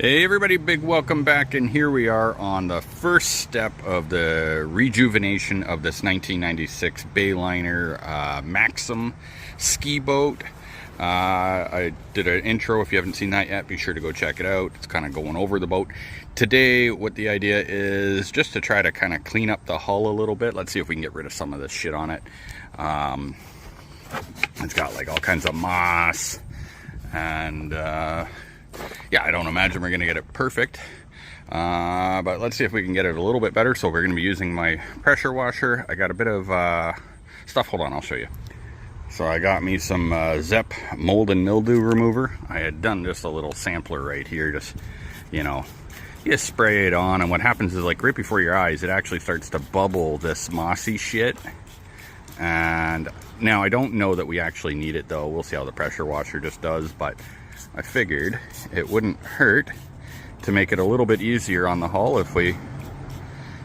Hey everybody, big welcome back, and here we are on the first step of the rejuvenation of this 1996 Bayliner Maxim ski boat. I did an intro. If you haven't seen that yet, be sure to go check it out. It's kind of going over the boat. Today, what the idea is, just to try to kind of clean up the hull a little bit. Let's see if we can get rid of some of this shit on it. It's got like all kinds of moss and yeah, I don't imagine we're going to get it perfect, but let's see if we can get it a little bit better. So we're going to be using my pressure washer. I got a bit of stuff. Hold on, I'll show you. So I got me some Zep mold and mildew remover. I had done just a little sampler right here. Just, you know, you spray it on, and what happens is, like, right before your eyes, it actually starts to bubble this mossy shit. And now I don't know that we actually need it, though. We'll see how the pressure washer just does, but I figured it wouldn't hurt to make it a little bit easier on the hull if we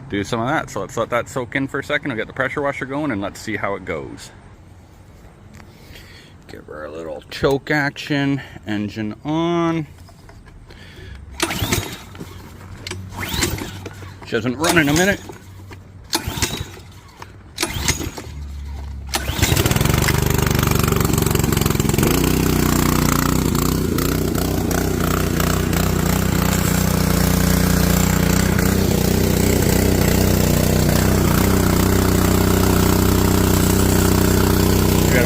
do some of that. So let's let that soak in for a second. I'll get the pressure washer going and let's see how it goes. Give her a little choke action, engine on. She hasn't run in a minute.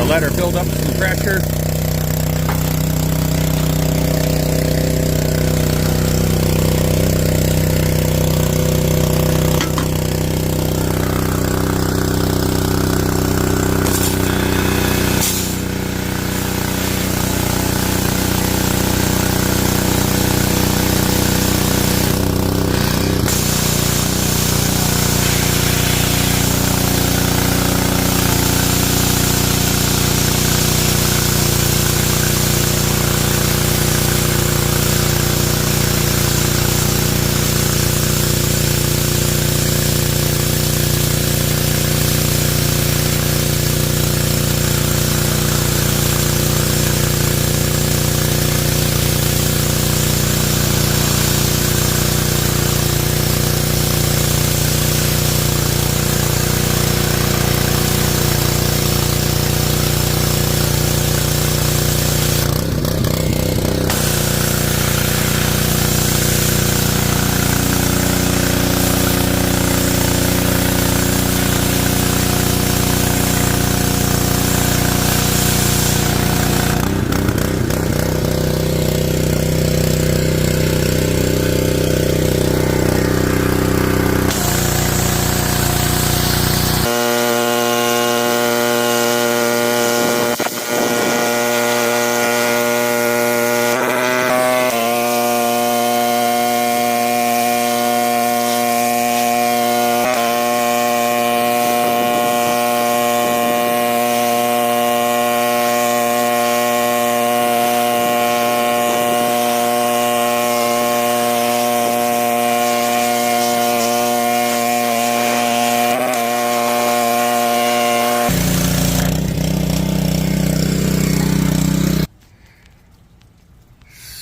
Let her build up some pressure.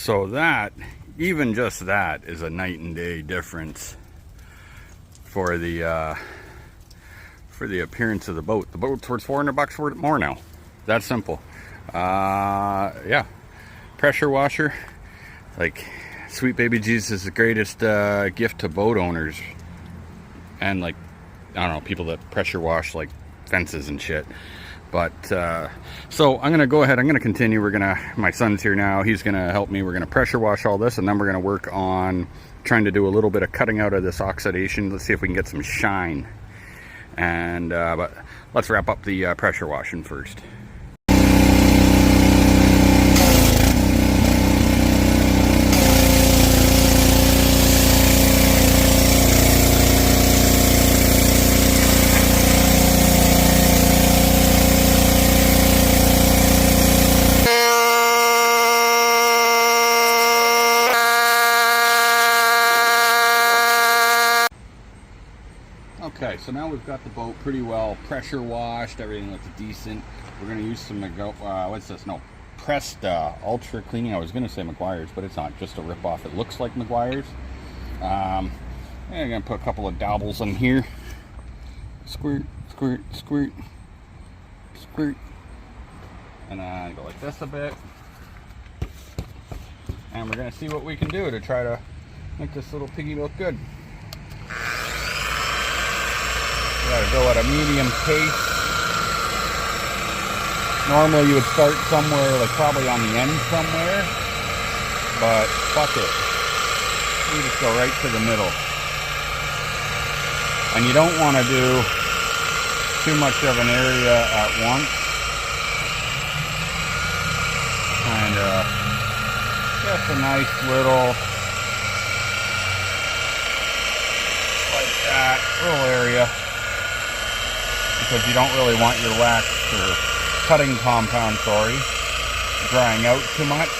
So that, even just that, is a night and day difference for the appearance of the boat. The boat's worth $400 worth more now. That's simple. Yeah, pressure washer, like, sweet baby Jesus is the greatest gift to boat owners, and, like, I don't know, people that pressure wash like fences and shit. But so I'm gonna go ahead, I'm gonna continue. My son's here now, he's gonna help me. We're gonna pressure wash all this, and then we're gonna work on trying to do a little bit of cutting out of this oxidation. Let's see if we can get some shine. And but let's wrap up the pressure washing first. Okay, so now we've got the boat pretty well pressure washed. Everything looks decent. We're going to use some, what's this? No, pressed Ultra Cleaning. I was going to say Meguiar's, but it's not, just a rip-off. It looks like Meguiar's. I'm going to put a couple of dabbles in here. Squirt, squirt, squirt, squirt. And then go like this a bit. And we're going to see what we can do to try to make this little piggy look good. Gotta go at a medium pace. Normally you would start somewhere, like probably on the end somewhere, but fuck it. You just go right to the middle. And you don't want to do too much of an area at once. Kind of just a nice little, like that, little area. Because you don't really want your wax or cutting compound, drying out too much.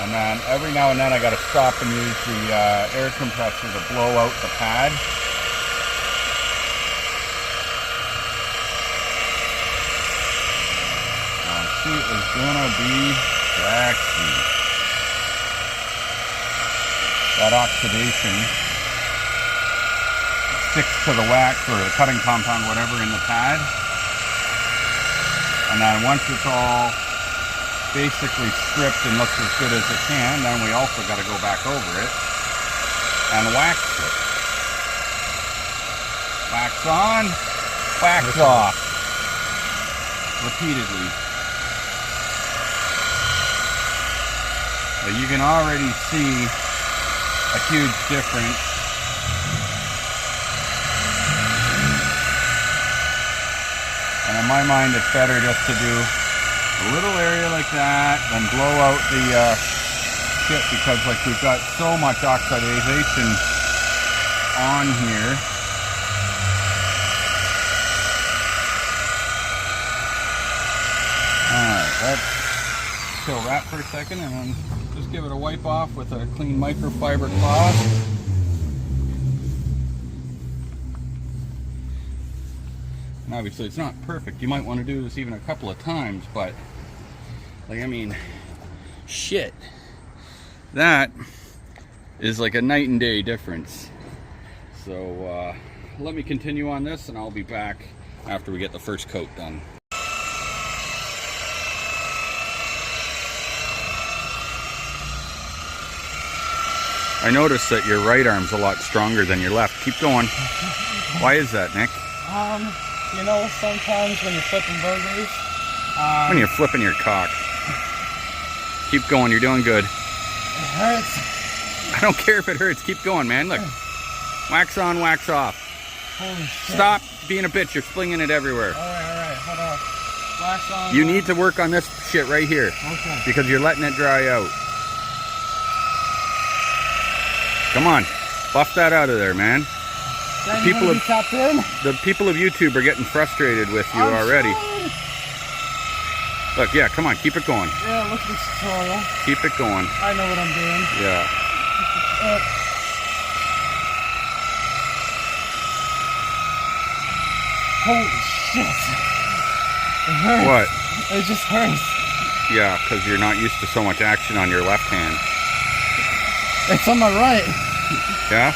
And then every now and then I got to stop and use the air compressor to blow out the pad. She is gonna be sexy. That oxidation sticks to the wax or the cutting compound, whatever, in the pad. And then once it's all basically stripped and looks as good as it can, then we also got to go back over it and wax it. Wax on, wax off. Repeatedly. But you can already see a huge difference. And in my mind, it's better just to do a little area like that, then blow out the shit, because like we've got so much oxidation on here. Alright, let's kill that for a second and then just give it a wipe off with a clean microfiber cloth. And obviously it's not perfect. You might want to do this even a couple of times, but like, I mean, shit. That is like a night and day difference. So let me continue on this and I'll be back after we get the first coat done. I noticed that your right arm's a lot stronger than your left. Keep going. Why is that, Nick? You know, sometimes when you're flipping burgers... when you're flipping your cock. Keep going, you're doing good. It hurts. I don't care if it hurts. Keep going, man. Look. Wax on, wax off. Holy shit. Stop being a bitch. You're flinging it everywhere. Alright, hold on. Wax on. You need to work on this shit right here. Okay. Because you're letting it dry out. Come on. Buff that out of there, man. The people of YouTube are getting frustrated with you already. Trying. Look, yeah, come on, keep it going. Yeah, look at this tutorial. Keep it going. I know what I'm doing. Yeah. Holy shit. It hurts. What? It just hurts. Yeah, because you're not used to so much action on your left hand. It's on my right. Yeah?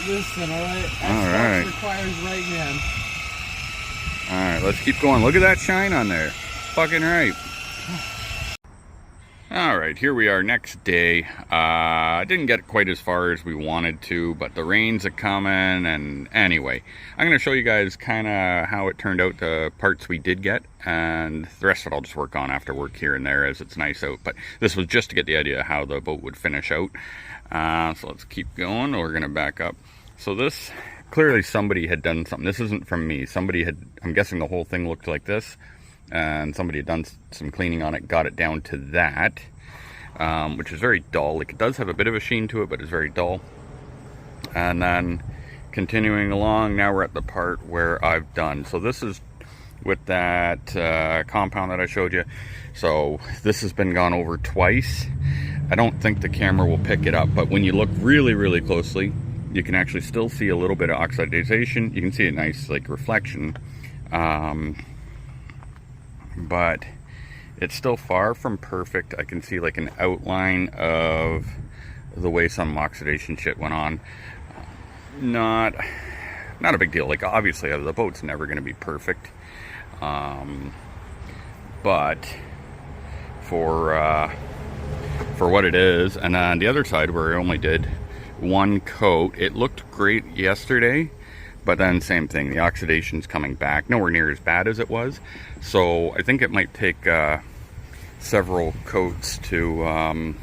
Listen, alright? Alright. Requires right hand. Alright, let's keep going. Look at that shine on there. Fucking right. Alright, here we are next day. I didn't get quite as far as we wanted to, but the rains are coming, and anyway, I'm going to show you guys kind of how it turned out, the parts we did get, and the rest of it I'll just work on after work here and there as it's nice out. But this was just to get the idea of how the boat would finish out. So let's keep going. We're going to back up. So this, clearly somebody had done something. This isn't from me. Somebody had, I'm guessing the whole thing looked like this, and somebody had done some cleaning on it, got it down to that, which is very dull. Like, it does have a bit of a sheen to it, but it's very dull. And then continuing along, now we're at the part where I've done. So this is with that compound that I showed you. So this has been gone over twice. I don't think the camera will pick it up, but when you look really, really closely, you can actually still see a little bit of oxidation. You can see a nice like reflection, but it's still far from perfect. I can see like an outline of the way some oxidation shit went on. Not a big deal. Like, obviously the boat's never going to be perfect, but for what it is. And on the other side, where I only did one coat, it looked great yesterday, but then same thing, the oxidation's coming back, nowhere near as bad as it was. So I think it might take several coats to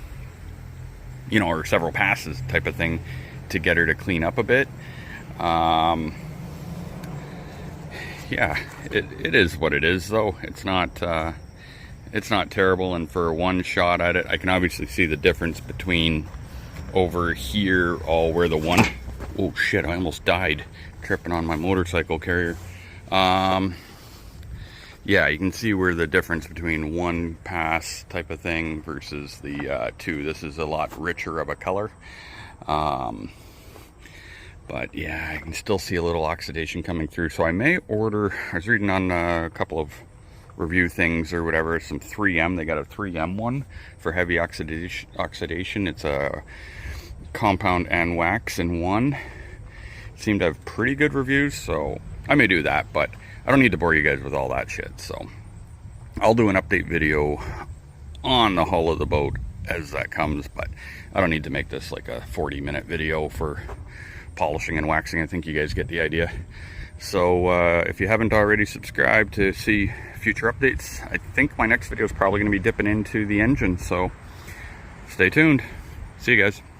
you know, or several passes type of thing, to get her to clean up a bit. Yeah, it is what it is, though. It's not terrible, and for one shot at it, I can obviously see the difference between over here, all where the one, oh shit, I almost died tripping on my motorcycle carrier. Yeah, you can see where the difference between one pass type of thing versus the two. This is a lot richer of a color. But yeah, I can still see a little oxidation coming through. So I may order, I was reading on a couple of review things or whatever, some 3M. They got a 3M one for heavy oxidation. It's a compound and wax in one. Seemed to have pretty good reviews, so I may do that, but I don't need to bore you guys with all that shit. So I'll do an update video on the hull of the boat as that comes, but I don't need to make this like a 40-minute video for polishing and waxing. I think you guys get the idea. So if you haven't already subscribed to see future updates, I think my next video is probably going to be dipping into the engine, so stay tuned. See you guys.